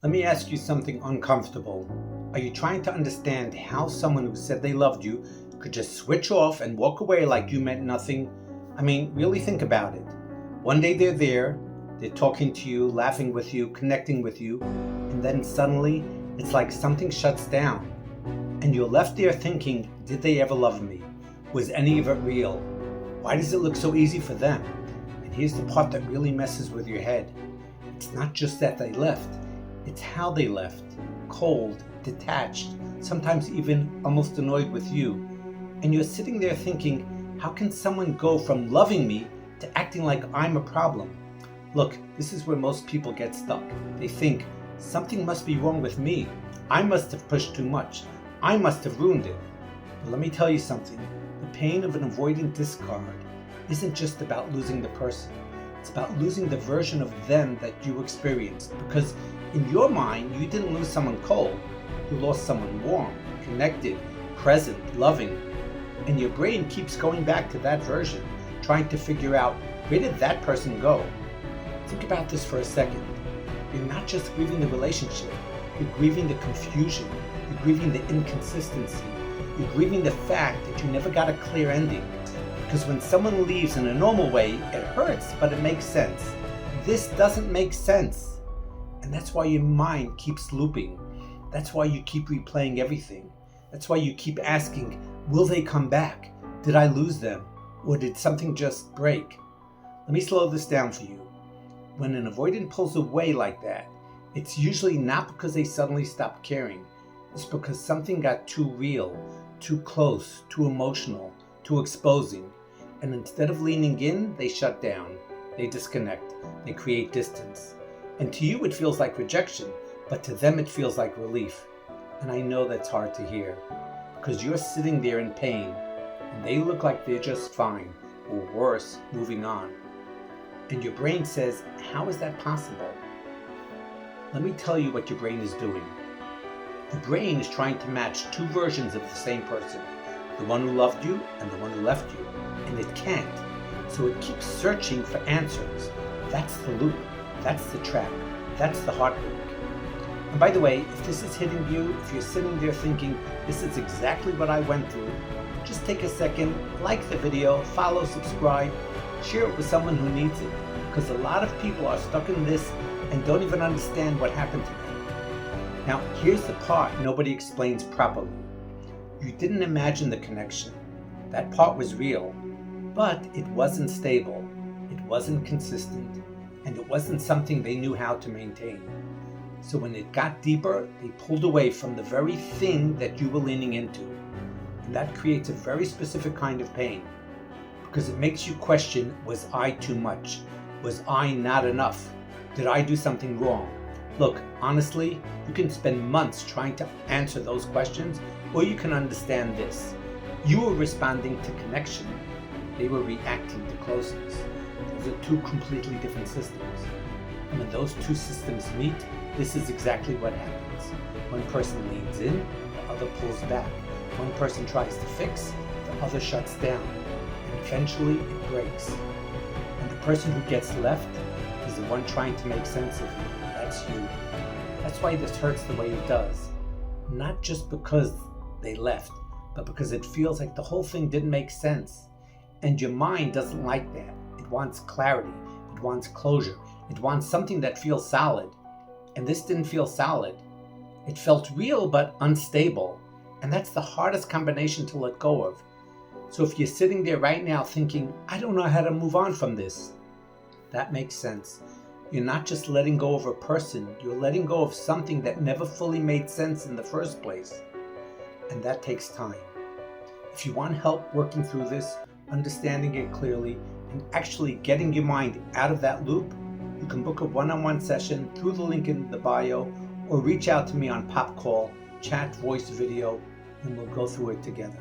Let me ask you something uncomfortable. Are you trying to understand how someone who said they loved you could just switch off and walk away like you meant nothing? I mean, really think about it. One day they're there, they're talking to you, laughing with you, connecting with you, and then suddenly it's like something shuts down. And you're left there thinking, did they ever love me? Was any of it real? Why does it look so easy for them? And here's the part that really messes with your head. It's not just that they left. It's how they left, cold, detached, sometimes even almost annoyed with you. And you're sitting there thinking, how can someone go from loving me to acting like I'm a problem? Look, this is where most people get stuck. They think, something must be wrong with me. I must have pushed too much. I must have ruined it. But let me tell you something. The pain of an avoidant discard isn't just about losing the person. It's about losing the version of them that you experienced, because in your mind, you didn't lose someone cold. You lost someone warm, connected, present, loving. And your brain keeps going back to that version, trying to figure out, where did that person go? Think about this for a second. You're not just grieving the relationship. You're grieving the confusion. You're grieving the inconsistency. You're grieving the fact that you never got a clear ending. Because when someone leaves in a normal way, it hurts, but it makes sense. This doesn't make sense. And that's why your mind keeps looping. That's why you keep replaying everything. That's why you keep asking, will they come back? Did I lose them? Or did something just break? Let me slow this down for you. When an avoidant pulls away like that, it's usually not because they suddenly stopped caring. It's because something got too real, too close, too emotional, too exposing. And instead of leaning in, they shut down. They disconnect. They create distance. And to you, it feels like rejection, but to them, it feels like relief. And I know that's hard to hear, because you're sitting there in pain, and they look like they're just fine, or worse, moving on. And your brain says, how is that possible? Let me tell you what your brain is doing. The brain is trying to match two versions of the same person, the one who loved you and the one who left you, and it can't. So it keeps searching for answers. That's the loop. That's the trap. That's the heartbreak. And by the way, if this is hitting you, if you're sitting there thinking, this is exactly what I went through, just take a second, like the video, follow, subscribe, share it with someone who needs it. Because a lot of people are stuck in this and don't even understand what happened to them. Now, here's the part nobody explains properly. You didn't imagine the connection. That part was real, but it wasn't stable. It wasn't consistent. And it wasn't something they knew how to maintain. So when it got deeper, they pulled away from the very thing that you were leaning into. And that creates a very specific kind of pain, because it makes you question, was I too much? Was I not enough? Did I do something wrong? Look, honestly, you can spend months trying to answer those questions, or you can understand this. You were responding to connection. They were reacting to closeness. Those are two completely different systems. And when those two systems meet, this is exactly what happens. One person leans in, the other pulls back. One person tries to fix, the other shuts down. And eventually it breaks. And the person who gets left is the one trying to make sense of you. That's you. That's why this hurts the way it does. Not just because they left, but because it feels like the whole thing didn't make sense. And your mind doesn't like that. It wants clarity. It wants closure. It wants something that feels solid. And this didn't feel solid. It felt real but unstable. And that's the hardest combination to let go of. So if you're sitting there right now thinking, I don't know how to move on from this, that makes sense. You're not just letting go of a person. You're letting go of something that never fully made sense in the first place. And that takes time. If you want help working through this, understanding it clearly, and actually getting your mind out of that loop, you can book a one-on-one session through the link in the bio, or reach out to me on Pop Call, chat, voice, video, and we'll go through it together.